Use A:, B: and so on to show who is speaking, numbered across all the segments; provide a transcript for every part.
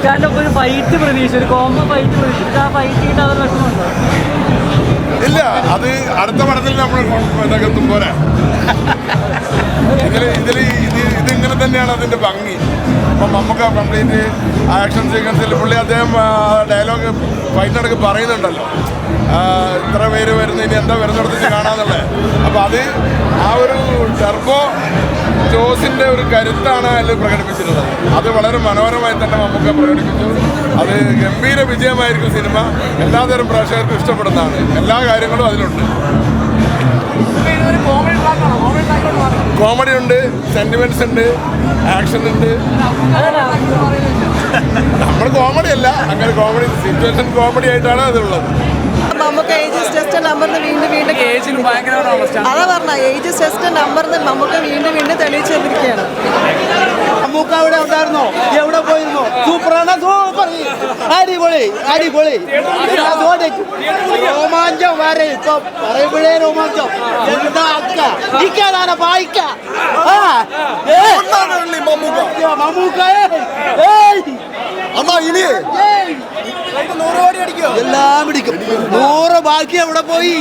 A: കാരണം ഒരു ഫൈറ്റ് പ്രതീക്ഷ, ഒരു കോംബോ ഫൈറ്റ് പ്രതീക്ഷിച്ചിട്ട് ആ ഫൈറ്റ് കിട്ടാതെ വിഷമമുണ്ടോ?
B: ഇല്ല, അത് അടുത്ത പടത്തിൽ നമ്മൾ ഇതൊക്കെ എത്തും പോരാ. ഇതിങ്ങനെ തന്നെയാണ് അതിൻ്റെ ഭംഗി. അപ്പം നമുക്ക് കംപ്ലീറ്റ് ആക്ഷൻ സീക്വൻസിൽ പുള്ളി അദ്ദേഹം ഡയലോഗ് ഫൈറ്റിനടക്ക് പറയുന്നുണ്ടല്ലോ, ഇത്ര പേര് വരുന്ന ഇനി എന്താ വരുന്നിടത്ത് കാണാന്നുള്ളത്. അപ്പോൾ അത് ആ ഒരു ടർബോ ജോസിൻ്റെ ഒരു കരുത്താണ് അതിൽ പ്രകടിപ്പിച്ചിട്ടുള്ളത്. അത് വളരെ മനോഹരമായി തന്നെ നമുക്ക് പ്രകടിപ്പിച്ചു. അത് ഗംഭീര വിജയമായിരിക്കും സിനിമ. എല്ലാതരം പ്രേക്ഷകർക്കും ഇഷ്ടപ്പെടുന്നതാണ്. എല്ലാ കാര്യങ്ങളും അതിലുണ്ട്. കോമഡി ഉണ്ട്, സെന്റിമെന്റ്സ് ഉണ്ട്, ആക്ഷൻ ഉണ്ട്. നമ്മൾ കോമഡി അല്ല, അങ്ങനെ കോമഡി സിറ്റുവേഷൻ കോമഡി ആയിട്ടാണ് അതുള്ളത്.
C: നമുക്ക് ഏജ് ടെസ്റ്റ് നമ്പറിന് വീണ്ടും അതാ പറഞ്ഞ ഏജ് ടെസ്റ്റ് നമ്പറിന് നമുക്ക് വീണ്ടും തെളിയിച്ചു തന്നിരിക്കുകയാണ്.
D: നമുക്ക് അവിടെ ഉണ്ടായിരുന്നോ? എവിടെ പോയിരുന്നോ? സൂപ്പറാണ്, സൂപ്പർ, അടിപൊളി അടിപൊളി, രോമാഞ്ചം വരെ. ഇപ്പൊ പറയുമ്പോഴേ രോമാഞ്ചം. എന്താ ഇക്കാനാണ് വായിക്ക എല്ലാം പിടിക്കും. 100 ബാക്കി എവിടെ പോയി?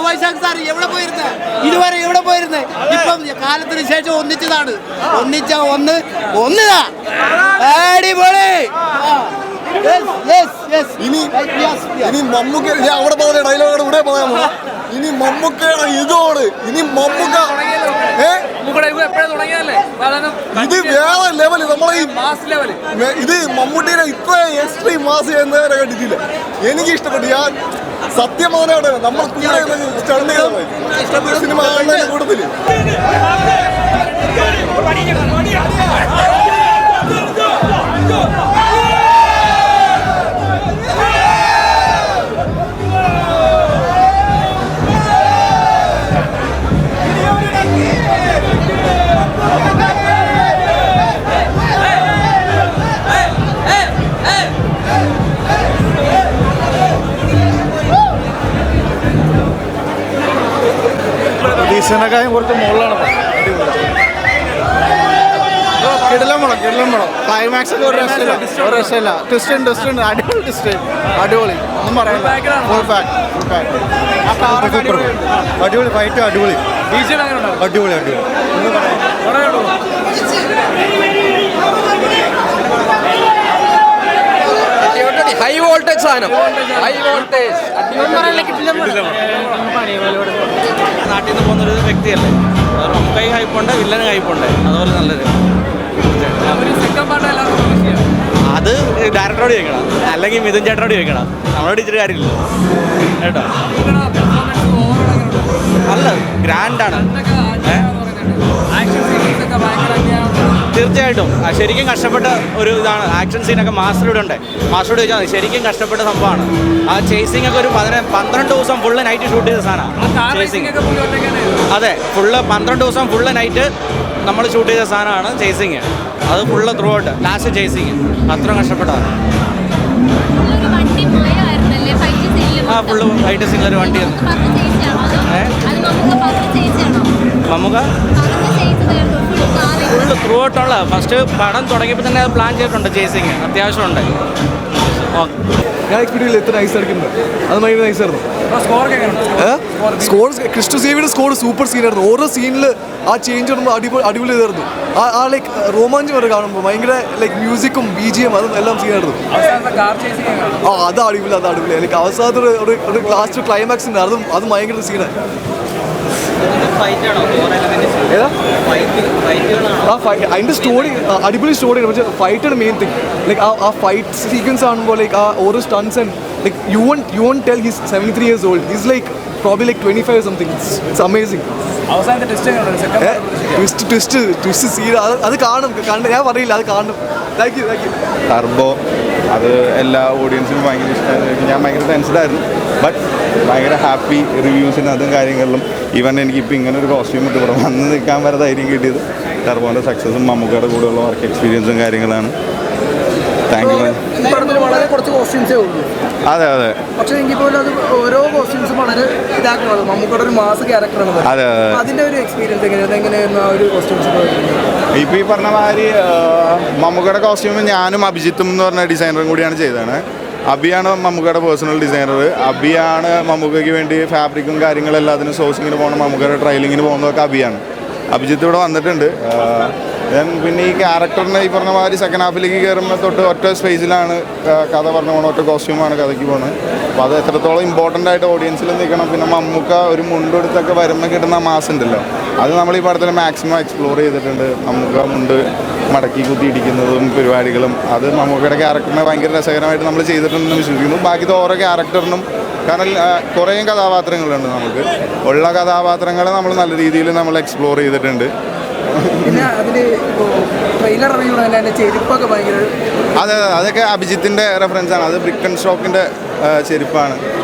D: വൈശാഖ് സാർ എവിടെ പോയിരുന്നേ? ഇതുവരെ എവിടെ പോയിരുന്നേ? ഇപ്പം കാലത്തിന് ശേഷം ഒന്നിച്ചതാണ്. ഒന്നിതാ അടിപൊളി.
B: ഇനി മമ്മൂക്ക അവിടെ പറഞ്ഞ ഡയലോഗോട് ഇവിടെ പറയാമോ? ഇനി മമ്മൂക്കയുടെ ഇതോട് ഇനി മമ്മൂക്ക ഇത് വേറെ ലെവല്. നമ്മളെ ഇത് മമ്മൂട്ടിയുടെ ഇത്ര എക്സ്ട്രീം മാസ് എന്നവരെ കണ്ടിട്ടില്ല. എനിക്ക് ഇഷ്ടപ്പെട്ടു. ഞാൻ സത്യമാനോടെ നമ്മൾ സിനിമ കാണുന്നതിന് കൂടുതൽ
E: പ്രതീക്ഷനേക്കാളും കുറച്ച് മുകളിലാണ്. കിടിലം പടം. ക്ലൈമാക്സ് ഒക്കെ ഒരു രക്ഷയില്ല. ട്വിസ്റ്റ് ഉണ്ട്. അടിപൊളി ട്വിസ്റ്റ്, അടിപൊളി, ഒന്നും പറയാനില്ല. അടിപൊളി ഫൈറ്റ്, അടിപൊളി
F: ഹൈ വോൾട്ടേജ് സാധനം.
G: നാട്ടിൽ നിന്ന് പോകുന്നൊരു വ്യക്തിയല്ലേ, നമുക്ക് ഹൈപ്പുണ്ട്, വില്ലന് ഹൈപ്പുണ്ട്. അതുപോലെ നല്ലത്. അത് ഡയറക്ടറോട് ചോദിക്കണം, അല്ലെങ്കിൽ മിഥുൻ ചേട്ടനോട് ചോദിക്കണം. നമ്മളോട് ഇച്ചിരി കാര്യമില്ല കേട്ടോ. അല്ല, ഗ്രാൻഡാണ്. തീർച്ചയായിട്ടും ശരിക്കും കഷ്ടപ്പെട്ട ഒരു ഇതാണ്. ആക്ഷൻ സീനൊക്കെ മാസ്റ്ററോട് ചോദിച്ചാൽ മതി. ശരിക്കും കഷ്ടപ്പെട്ട സംഭവമാണ്. ആ ചേസിംഗ് ഒക്കെ ഒരു 12 ദിവസം ഫുള്ള് നൈറ്റ് ഷൂട്ട് ചെയ്ത സാധനമാണ് ചേസിങ്. അതെ, ഫുള്ള് 12 ദിവസം ഫുള്ള് നൈറ്റ് നമ്മൾ ഷൂട്ട് ചെയ്ത സാധനമാണ് ചേസിങ്. അത് full through out last chasing അത്ര കഷ്ടപ്പെട്ടതാണ്. ഫുള്ള് ഫൈറ്റ് സീനിൽ ഒരു വണ്ടി നമുക്ക് ഫുള്ള് ത്രൂ ഔട്ടുള്ള ഫസ്റ്റ് പടം തുടങ്ങിയപ്പോൾ തന്നെ അത് പ്ലാൻ ചെയ്തിട്ടുണ്ട്. ചേസിങ് അത്യാവശ്യമുണ്ട്.
E: ഞാൻ എക്സ്പെക്ട് ചെയ്യില്ല എത്ര നൈസ് അടിക്കുന്നത്. അത് ഭയങ്കര നൈസായിരുന്നു. സ്കോർ ക്രിസ്റ്റോ സേവിയുടെ സ്കോർ സൂപ്പർ സീനായിരുന്നു. ഓരോ സീനിൽ ആ ചേഞ്ച് വരുമ്പോൾ അടിപൊളി ഇതായിരുന്നു. ആ ലൈക്ക് രോമാഞ്ചം വരെ കാണുമ്പോൾ ഭയങ്കര ലൈക്ക് മ്യൂസിക്കും BGM അതും എല്ലാം സീനായിരുന്നു. അത് അടിപൊളി ലൈക്ക് അവസാനത്തെ ഒരു ലാസ്റ്റ് ക്ലൈമാക്സ് ഉണ്ട്. അത് ഭയങ്കര സീനാണ്. അതിൻ്റെ സ്റ്റോറി അടിപൊളി സ്റ്റോറിയാണ്. പക്ഷേ ഫൈറ്റാണ് മെയിൻ തിങ്. ലൈക്ക് ആ ഫൈറ്റ് സീക്വൻസ് കാണുമ്പോൾ ലൈക്ക് ആ ഓരോ stunts and like you won't tell he's 73 years old. He's like probably like 25 or something. It's amazing. Twist scene അത് കാണും. ഞാൻ പറയില്ല, അത് കാണും. Thank you.
B: ടർബോ അത് എല്ലാ ഓഡിയൻസിനും ഭയങ്കര ഇഷ്ടമായിരുന്നു. ഞാൻ ഭയങ്കര ടെൻസ്ഡായിരുന്നു. ബട്ട് ഭയങ്കര ഹാപ്പി റിവ്യൂസിന് അതും കാര്യങ്ങളിലും. ഈവൻ എനിക്കിപ്പോൾ ഇങ്ങനെ ഒരു കോസ്റ്റ്യൂം ഇട്ട് ഇവിടെ വന്ന് നിൽക്കാൻ വരെ ധൈര്യം കിട്ടിയത് ടർബോൻ്റെ സക്സസും മമ്മൂക്കയുടെ കൂടെയുള്ള വർക്ക് എക്സ്പീരിയൻസും കാര്യങ്ങളാണ്.
H: Thank you.
D: ഈ പടത്തിൽ വളരെ കുറച്ച് കോസ്റ്റ്യൂംസേ ഉള്ളൂ.
H: അതെ അതെ
D: പക്ഷേ എങ്കിൽ പോലും അത് ഓരോ കോസ്റ്റ്യൂംസും വളരെ ഇതാക്കുന്നത് നമുക്കിവിടെ ഒരു മാസ് ക്യാരക്ടറാണ്.
H: അതെ അതെ.
D: അതിന്റെ ഒരു എക്സ്പീരിയൻസ് എങ്ങനെയായിരുന്നു ആ ഒരു കോസ്റ്റ്യൂംസ്?
H: ഇപ്പോൾ ഈ പറഞ്ഞ മാതിരി മമ്മൂക്കയുടെ കോസ്റ്റ്യൂം ഞാനും അഭിജിത്തും എന്ന് പറഞ്ഞ ഡിസൈനറും കൂടിയാണ് ചെയ്തതാണ്. അബിയാണ് മമ്മൂക്കയുടെ പേഴ്സണൽ ഡിസൈനർ. അബിയാണ് മമ്മൂക്കയ്ക്ക് വേണ്ടി ഫാബ്രിക്കും കാര്യങ്ങളും എല്ലാത്തിനും സോഴ്സിങ്ങിന് പോകണം, മമ്മൂക്കയുടെ ട്രയലിങ്ങിന് പോകുന്നതൊക്കെ അബിയാണ്. അഭിജിത്ത് ഇവിടെ വന്നിട്ടുണ്ട്. പിന്നെ ഈ ക്യാരക്ടറിനെ ഈ പറഞ്ഞ മാതിരി സെക്കൻഡ് ഹാഫിലേക്ക് കയറുമ്പോൾ തൊട്ട് ഒറ്റ സ്പേസിലാണ് കഥ പറഞ്ഞു പോകണം, ഒറ്റ കോസ്റ്റ്യൂമാണ് കഥയ്ക്ക് പോകുന്നത്. അപ്പോൾ അത് എത്രത്തോളം ഇമ്പോർട്ടൻ്റ് ആയിട്ട് ഓഡിയൻസിൽ നിൽക്കണം. പിന്നെ മമ്മൂക്ക ഒരു മുണ്ടെടുത്തൊക്കെ വരുമ്പോൾ കിട്ടുന്ന മാസ് ഉണ്ടല്ലോ, അത് നമ്മൾ ഈ പടത്തിൽ മാക്സിമം എക്സ്പ്ലോർ ചെയ്തിട്ടുണ്ട്. മമ്മൂക്ക മുണ്ട് മടക്കി കുത്തിയിടിക്കുന്നതും പരിപാടികളും അത് മമ്മൂക്കയുടെ ക്യാരക്ടറിനെ ഭയങ്കര രസകരമായിട്ട് നമ്മൾ ചെയ്തിട്ടുണ്ടെന്ന് വിശ്വസിക്കുന്നു. ബാക്കി ഓരോ ക്യാരക്ടറിനും കാരണം കുറേ കഥാപാത്രങ്ങളുണ്ട്. നമുക്ക് ഉള്ള കഥാപാത്രങ്ങളെ നമ്മൾ നല്ല രീതിയിൽ നമ്മൾ എക്സ്പ്ലോർ ചെയ്തിട്ടുണ്ട്.
D: പിന്നെ അതിൽ ഇപ്പോൾ ട്രെയിലർ ഇറങ്ങിയുള്ള അതിൻ്റെ ചെരുപ്പൊക്കെ ഭയങ്കര
H: അതെ അതെ, അതൊക്കെ അഭിജിത്തിൻ്റെ റെഫറൻസാണ്. അത് ബ്രിക്ക് ആൻഡ് സ്റ്റോക്കിൻ്റെ ചെരുപ്പാണ്.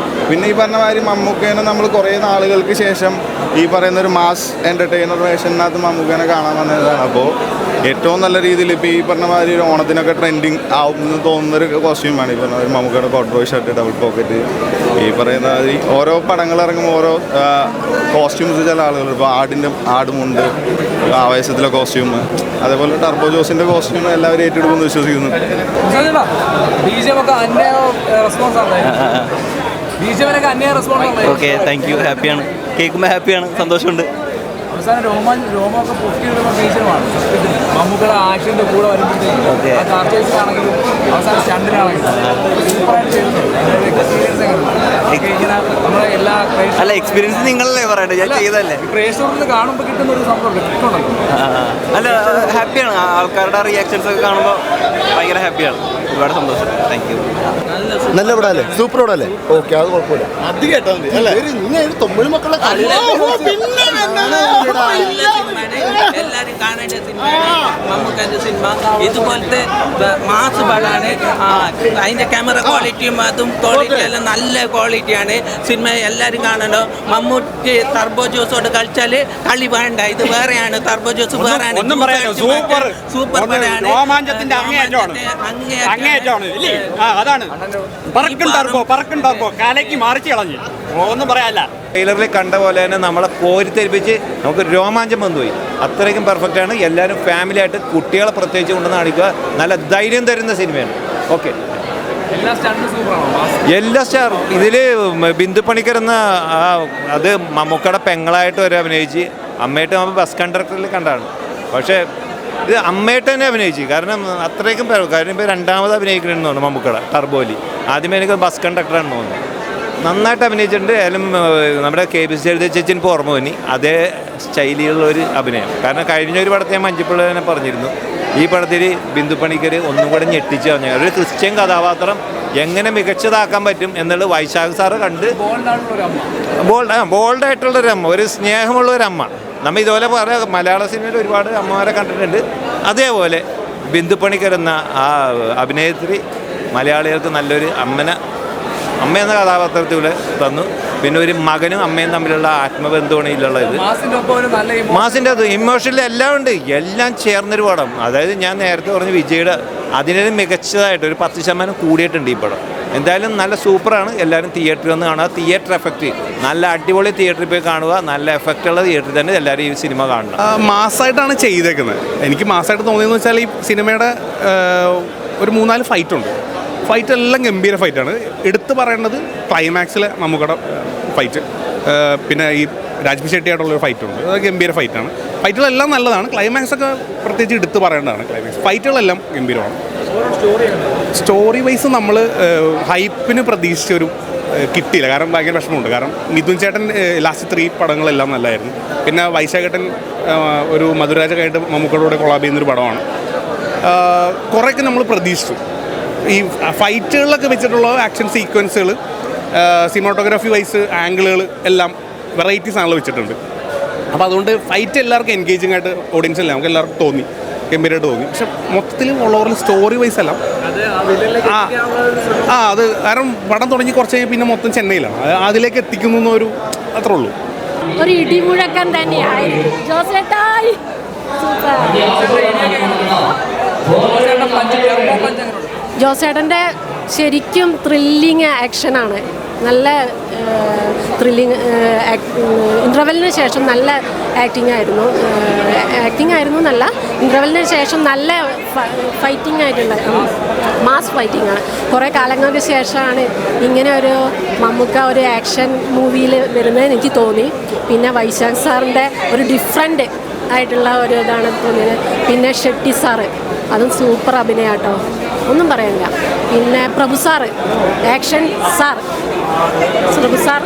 H: പിന്നെ ഈ പറഞ്ഞ മാതിരി മമ്മൂക്കേനെ നമ്മൾ കുറേ നാളുകൾക്ക് ശേഷം ഈ പറയുന്നൊരു മാസ് എൻ്റർടൈനർ വേഷനകത്ത് മമ്മൂക്കേനെ കാണാൻ വന്നതാണ്. അപ്പോൾ ഏറ്റവും നല്ല രീതിയിൽ ഇപ്പോൾ ഈ പറഞ്ഞ മാതിരി ഒരു ഓണത്തിനൊക്കെ ട്രെൻഡിങ് ആവും എന്ന് തോന്നുന്നൊരു കോസ്റ്റ്യൂമാണ് ഈ പറഞ്ഞ മമ്മൂക്കയുടെ കോട്ട്രോയ് ഷർട്ട്, ഡബിൾ പോക്കറ്റ്. ഈ പറയുന്ന മാതിരി ഓരോ പടങ്ങൾ ഇറങ്ങുമ്പോൾ ഓരോ കോസ്റ്റ്യൂംസ് ചില ആളുകൾ ഇപ്പോൾ ആടുമുണ്ട്, ആവേശത്തിലെ കോസ്റ്റ്യൂം, അതേപോലെ ടർബോ ജോസിൻ്റെ കോസ്റ്റ്യൂം എല്ലാവരും ഏറ്റെടുക്കുമെന്ന് വിശ്വസിക്കുന്നു.
G: Okay, thank you. ഹാപ്പിയാണ്, കേൾക്കുമ്പോൾ ഹാപ്പിയാണ്, സന്തോഷമുണ്ട്.
A: അവസാനം രോമമൊക്കെ പൊട്ടിയെടുക്കുന്ന ടീച്ചറുമാണ് മമ്മൂക്കയുടെ ആക്ഷൻ്റെ കൂടെ വരുമ്പോഴത്തേക്കും ആണെങ്കിലും അവസാനം സ്റ്റണ്ടിനാണെങ്കിലും നമ്മളെ എല്ലാ
G: അല്ല, എക്സ്പീരിയൻസ് നിങ്ങളല്ലേ പറയണ്ടേ, ഞാൻ ചെയ്തല്ലേ.
A: പ്രേക്ഷകരിൽ കാണുമ്പോൾ കിട്ടുന്ന ഒരു സംഭവം കിട്ടുന്നുണ്ടല്ലോ.
G: അല്ല, ഹാപ്പിയാണ്. ആൾക്കാരുടെ റിയാക്ഷൻസ് ഒക്കെ കാണുമ്പോൾ ഭയങ്കര ഹാപ്പിയാണ്. ഒരുപാട് സന്തോഷം. Thank you.
E: നല്ല പടം അല്ലേ? സൂപ്പർ പടം അല്ലേ? ഓക്കെ, അത് കുഴപ്പമില്ല. അത് കേട്ടാൽ മതി അല്ലേ? തൊമ്മിഴ് മക്കളെ
I: എല്ലാരും കാണേണ്ട സിനിമയാണ് മമ്മൂക്കൻ്റെ സിനിമ. ഇതുപോലത്തെ മാസ് പടാണ്. അതിന്റെ ക്യാമറ ക്വാളിറ്റിയും അതും ക്വാളിറ്റി എല്ലാം നല്ല ക്വാളിറ്റിയാണ്. സിനിമ എല്ലാവരും കാണണോ. മമ്മൂട്ടി ടർബോ ജ്യൂസോട് കളിച്ചാൽ കളി വേണ്ട. ഇത് വേറെയാണ്, ടർബോ ജ്യൂസ് വേറെയാണ്. സൂപ്പർ പടമാണ്.
A: അതാണ് കാലയ്ക്ക് മാറിച്ച് കളഞ്ഞു. ഒന്നും പറയാല്ല.
J: ട്രെയിലറിൽ കണ്ട പോലെ തന്നെ നമ്മളെ കോരിത്തെരിപ്പിച്ച് നമുക്ക് രോമാഞ്ചം വന്നുപോയി. അത്രയ്ക്കും പെർഫെക്റ്റാണ്. എല്ലാവരും ഫാമിലിയായിട്ട് കുട്ടികളെ പ്രത്യേകിച്ച് കൊണ്ടുവന്ന് കാണിക്കുക. നല്ല ധൈര്യം തരുന്ന സിനിമയാണ്. ഓക്കെ, എല്ലാ സ്റ്റാറും ഇതിൽ ബിന്ദു പണിക്കർ എന്ന അത് മമ്മൂക്കയുടെ പെങ്ങളായിട്ട് വരെ അഭിനയിച്ച്, അമ്മയായിട്ട് നമ്മൾ ബസ് കണ്ടക്ടറിൽ കണ്ടാണ്. പക്ഷേ ഇത് അമ്മയായിട്ട് തന്നെ അഭിനയിച്ചു. കാരണം അത്രയ്ക്കും കാര്യം ഇപ്പോൾ രണ്ടാമത് അഭിനയിക്കണമെന്ന് തോന്നുന്നു മമ്മൂക്കയുടെ ടർബോലി. ആദ്യമേ എനിക്ക് ബസ് കണ്ടക്ടറാണെന്ന് തോന്നുന്നു. നന്നായിട്ട് അഭിനയിച്ചിട്ടുണ്ട്. ഏതായാലും നമ്മുടെ KBC എഴുതിയ ചേച്ചിന് ഇപ്പോൾ ഓർമ്മ തോന്നി അതേ സ്റ്റൈലിലുള്ളൊരു അഭിനയം. കാരണം കഴിഞ്ഞ ഒരു പടത്തെ ഞാൻ മഞ്ജുപ്പിള്ള തന്നെ പറഞ്ഞിരുന്നു, ഈ പടത്തിൽ ബിന്ദു പണിക്കർ ഒന്നും കൂടെ ഞെട്ടിച്ച് പറഞ്ഞു. ഒരു ക്രിസ്ത്യൻ കഥാപാത്രം എങ്ങനെ മികച്ചതാക്കാൻ പറ്റും എന്നുള്ളത് വൈശാഖ് സാറ് കണ്ട് ബോൾഡായിട്ടുള്ളൊരു അമ്മ, ഒരു സ്നേഹമുള്ളൊരമ്മ. നമ്മൾ ഇതുപോലെ പറയാം, മലയാള സിനിമയിൽ ഒരുപാട് അമ്മമാരെ കണ്ടിട്ടുണ്ട്. അതേപോലെ ബിന്ദു പണിക്കർ എന്ന ആ അഭിനേത്രി മലയാളികൾക്ക് നല്ലൊരു അമ്മ എന്ന കഥാപാത്രത്തിലൂടെ തന്നു. പിന്നെ ഒരു മകനും അമ്മയും തമ്മിലുള്ള ആത്മബന്ധമാണ് ഇതിലുള്ള ഇത്. മാസിൻ്റെ അത് ഇമോഷണൽ എല്ലാം ഉണ്ട്, എല്ലാം ചേർന്നൊരു പടം. അതായത് ഞാൻ നേരത്തെ പറഞ്ഞ വിജയുടെ അതിനൊരു മികച്ചതായിട്ട് ഒരു 10% കൂടിയിട്ടുണ്ട് ഈ പടം. എന്തായാലും നല്ല സൂപ്പറാണ്. എല്ലാവരും തിയേറ്ററിൽ വന്ന് കാണുക. തിയേറ്റർ എഫക്റ്റ് നല്ല അടിപൊളി തിയേറ്ററിൽ പോയി കാണുക. നല്ല എഫക്റ്റുള്ള തിയേറ്ററിൽ തന്നെ എല്ലാവരും ഈ സിനിമ കാണണം.
K: മാസമായിട്ടാണ് ചെയ്തേക്കുന്നത്. എനിക്ക് മാസമായിട്ട് തോന്നിയെന്ന് വെച്ചാൽ ഈ സിനിമയുടെ ഒരു 4 ഫൈറ്റുണ്ട്. ഫൈറ്റ് എല്ലാം ഗംഭീര ഫൈറ്റാണ്. എടുത്തു പറയേണ്ടത് ക്ലൈമാക്സിലെ മമ്മൂക്കയുടെ ഫൈറ്റ്, പിന്നെ ഈ രാജ്ബി ഷെട്ടിയായിട്ടുള്ളൊരു ഫൈറ്റുണ്ട്. അത് ഗംഭീര ഫൈറ്റാണ്. ഫൈറ്റുകളെല്ലാം നല്ലതാണ്. ക്ലൈമാക്സ് ഒക്കെ പ്രത്യേകിച്ച് എടുത്ത് പറയേണ്ടതാണ്. ക്ലൈമാക്സ് ഫൈറ്റുകളെല്ലാം ഗംഭീരമാണ്. സ്റ്റോറി വൈസ് നമ്മൾ ഹൈപ്പിന് പ്രതീക്ഷിച്ചൊരു കിട്ടിയില്ല. കാരണം ഭയങ്കര വിഷമമുണ്ട്. കാരണം മിഥുൻ ചേട്ടൻ ലാസ്റ്റ് 3 പടങ്ങളെല്ലാം നല്ലതായിരുന്നു. പിന്നെ വൈശാഖേട്ടൻ ഒരു മധുരാജക്കായിട്ട് മമ്മൂക്കയോടെ കൊളാബ് ചെയ്യുന്നൊരു പടമാണ്. കുറേയൊക്കെ നമ്മൾ പ്രതീക്ഷിച്ചു. ഈ ഫൈറ്റുകളിലൊക്കെ വെച്ചിട്ടുള്ള ആക്ഷൻ സീക്വൻസുകൾ, സിനിമാറ്റോഗ്രാഫി വൈസ് ആംഗിളുകൾ എല്ലാം വെറൈറ്റീസ് ആണല്ലോ വെച്ചിട്ടുണ്ട്. അപ്പോൾ അതുകൊണ്ട് ഫൈറ്റ് എല്ലാവർക്കും എൻഗേജിങ് ആയിട്ട് ഓഡിയൻസ് എല്ലാം നമുക്ക് എല്ലാവർക്കും തോന്നി, ഗംഭീരമായിട്ട് തോന്നി. പക്ഷെ മൊത്തത്തിൽ ഓവറോൾ സ്റ്റോറി വൈസ് എല്ലാം അത് കാരണം പടം തുടങ്ങി കുറച്ച് പിന്നെ മൊത്തം ചെന്നൈയിലാണ്, അതിലേക്ക് എത്തിക്കുന്നു ഒരു അത്രേ ഉള്ളൂ.
L: ഒരു ഇടിമുഴക്കം തന്നെയായിരുന്നു. ജോസേട്ടൻ്റെ ശരിക്കും ത്രില്ലിങ് ആക്ഷനാണ്. നല്ല ത്രില്ലിങ് ഇൻ്റർവെല്ലിന് ശേഷം നല്ല ആക്ടിങ് ആയിരുന്നു നല്ല ഇൻ്റർവെല്ലിന് ശേഷം നല്ല ഫൈറ്റിംഗ് ആയിട്ടുണ്ട്. മാസ് ഫൈറ്റിംഗ് ആണ്. കുറേ കാലങ്ങൾക്ക് ശേഷമാണ് ഇങ്ങനെ ഒരു മമ്മൂക്ക ഒരു ആക്ഷൻ മൂവിയിൽ വരുന്നതെന്ന് എനിക്ക് തോന്നി. പിന്നെ വൈശാഖ് സാറിൻ്റെ ഒരു ഡിഫറെൻ്റ് ആയിട്ടുള്ള ഒരു ഇതാണ് തോന്നിയത്. പിന്നെ ഷെട്ടി സാറ് അതും സൂപ്പർ അഭിനയാട്ടോ, ഒന്നും പറയാനില്ല. പിന്നെ പ്രഭു സാറ് ആക്ഷൻ സാർ പ്രഭു സാർ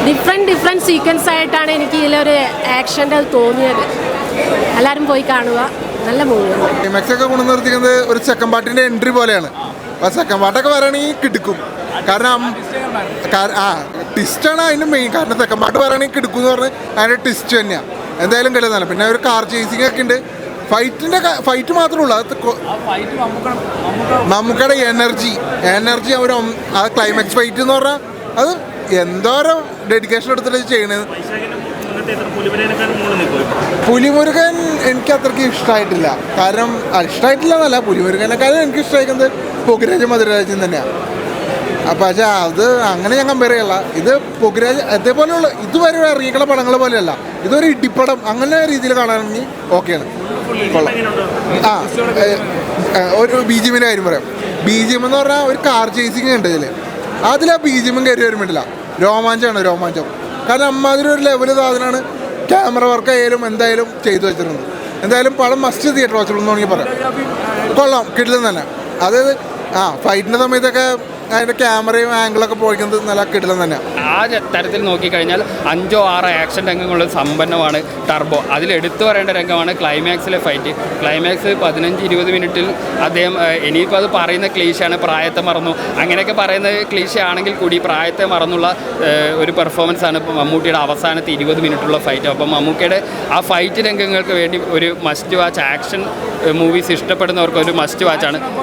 L: ഡിഫറെൻറ്റ് സീക്വൻസ് ആയിട്ടാണ് എനിക്ക് ഇതിലൊരു ആക്ഷൻ്റെ തോന്നിയത്. എല്ലാവരും പോയി കാണുക, നല്ല മൂവിയാണ്.
B: ക്ലൈമാക്സൊക്കെ കൊണ്ടുനിർത്തിക്കുന്നത് ഒരു സെക്കൻഡ് പാർട്ടിൻ്റെ എൻട്രി പോലെയാണ്. അപ്പോൾ സെക്കൻഡ് പാർട്ടൊക്കെ വരാണെങ്കിൽ കിടക്കും. കാരണം ട്വിസ്റ്റാണ് അതിൻ്റെ മെയിൻ. കാരണം സെക്കൻഡ് പാർട്ട് വരാണെങ്കിൽ കിടക്കും എന്ന് പറഞ്ഞാൽ അതിൻ്റെ ട്വിസ്റ്റ് തന്നെയാണ്. എന്തായാലും കിട്ടുന്നതല്ല. പിന്നെ ഒരു കാർ ചേസിങ് ഒക്കെ ഉണ്ട്. ഫൈറ്റ് മാത്രമേ ഉള്ളൂ. അത് മമ്മൂക്കയുടെ എനർജി അവർ ആ ക്ലൈമാക്സ് ഫൈറ്റ് എന്ന് പറഞ്ഞാൽ അത് എന്തോരം ഡെഡിക്കേഷൻ എടുത്തിട്ട് ചെയ്യണത്. പുലിമുരുകൻ എനിക്ക് അത്രയ്ക്ക് ഇഷ്ടമായിട്ടില്ല. കാരണം ഇഷ്ടമായിട്ടില്ല എന്നല്ല, പുലിമുരുകനെക്കാളും എനിക്ക് ഇഷ്ടമായിരിക്കുന്നത് പൊഗുരാജ് മധുരരാജൻ തന്നെയാണ്. അപ്പം പക്ഷേ അത് അങ്ങനെ ഞാൻ കമ്പയർ ചെയ്യല്ല. ഇത് പൊഗുരാജ് അതേപോലെയുള്ള ഇതുവരെ ഇറങ്ങിക്കുന്ന പടങ്ങൾ പോലെയല്ല. ഇതൊരു ഇടിപ്പടം അങ്ങനെ രീതിയിൽ കാണാനെങ്കിൽ ഓക്കെയാണ്, കൊള്ളാം. ഒരു BGMൻ്റെ കാര്യം പറയാം. BGM എന്ന് പറഞ്ഞാൽ ഒരു കാർ ചേസിങ് ഉണ്ട് ഇതിൽ. അതിൽ ആ BGM കയറി വരുമ്പോഴില്ല, രോമാഞ്ചം. കാരണം അമ്മാതിരി ഒരു ലെവൽ സാധനമാണ്. ക്യാമറ വർക്ക് ആയാലും എന്തായാലും ചെയ്തു വെച്ചിട്ടുണ്ട്. എന്തായാലും പടം മസ്റ്റ് തിയേറ്റർ വാച്ചുള്ളൂ എന്ന് വേണമെങ്കിൽ പറയാം. കൊള്ളാം, കിടിലം തന്നെ. അതായത് ഫൈറ്റിൻ്റെ സമയത്തൊക്കെ അതിൻ്റെ ക്യാമറയും ആംഗിളൊക്കെ പോയിക്കുന്നത് നല്ല കിടിലം തന്നെയാണ്.
M: ആ തരത്തിൽ നോക്കിക്കഴിഞ്ഞാൽ 5-6 ആക്ഷൻ രംഗങ്ങളിൽ സമ്പന്നമാണ് ടർബോ. അതിൽ എടുത്തു പറയേണ്ട രംഗമാണ് ക്ലൈമാക്സിലെ ഫൈറ്റ്. ക്ലൈമാക്സ് 15-20 മിനിറ്റിൽ അദ്ദേഹം ഇനിയിപ്പോൾ അത് പറയുന്ന ക്ലീശയാണ്, പ്രായത്തെ മറന്നു അങ്ങനെയൊക്കെ പറയുന്നത് ക്ലീശ ആണെങ്കിൽ കൂടി പ്രായത്തെ മറന്നുള്ള ഒരു പെർഫോമൻസാണ് മമ്മൂട്ടിയുടെ അവസാനത്തെ 20 മിനിറ്റുള്ള ഫൈറ്റ്. അപ്പം മമ്മൂക്കയുടെ ആ ഫൈറ്റ് രംഗങ്ങൾക്ക് വേണ്ടി ഒരു മസ്റ്റ് വാച്ച്, ആക്ഷൻ മൂവീസ് ഇഷ്ടപ്പെടുന്നവർക്ക് ഒരു മസ്റ്റ് വാച്ചാണ്.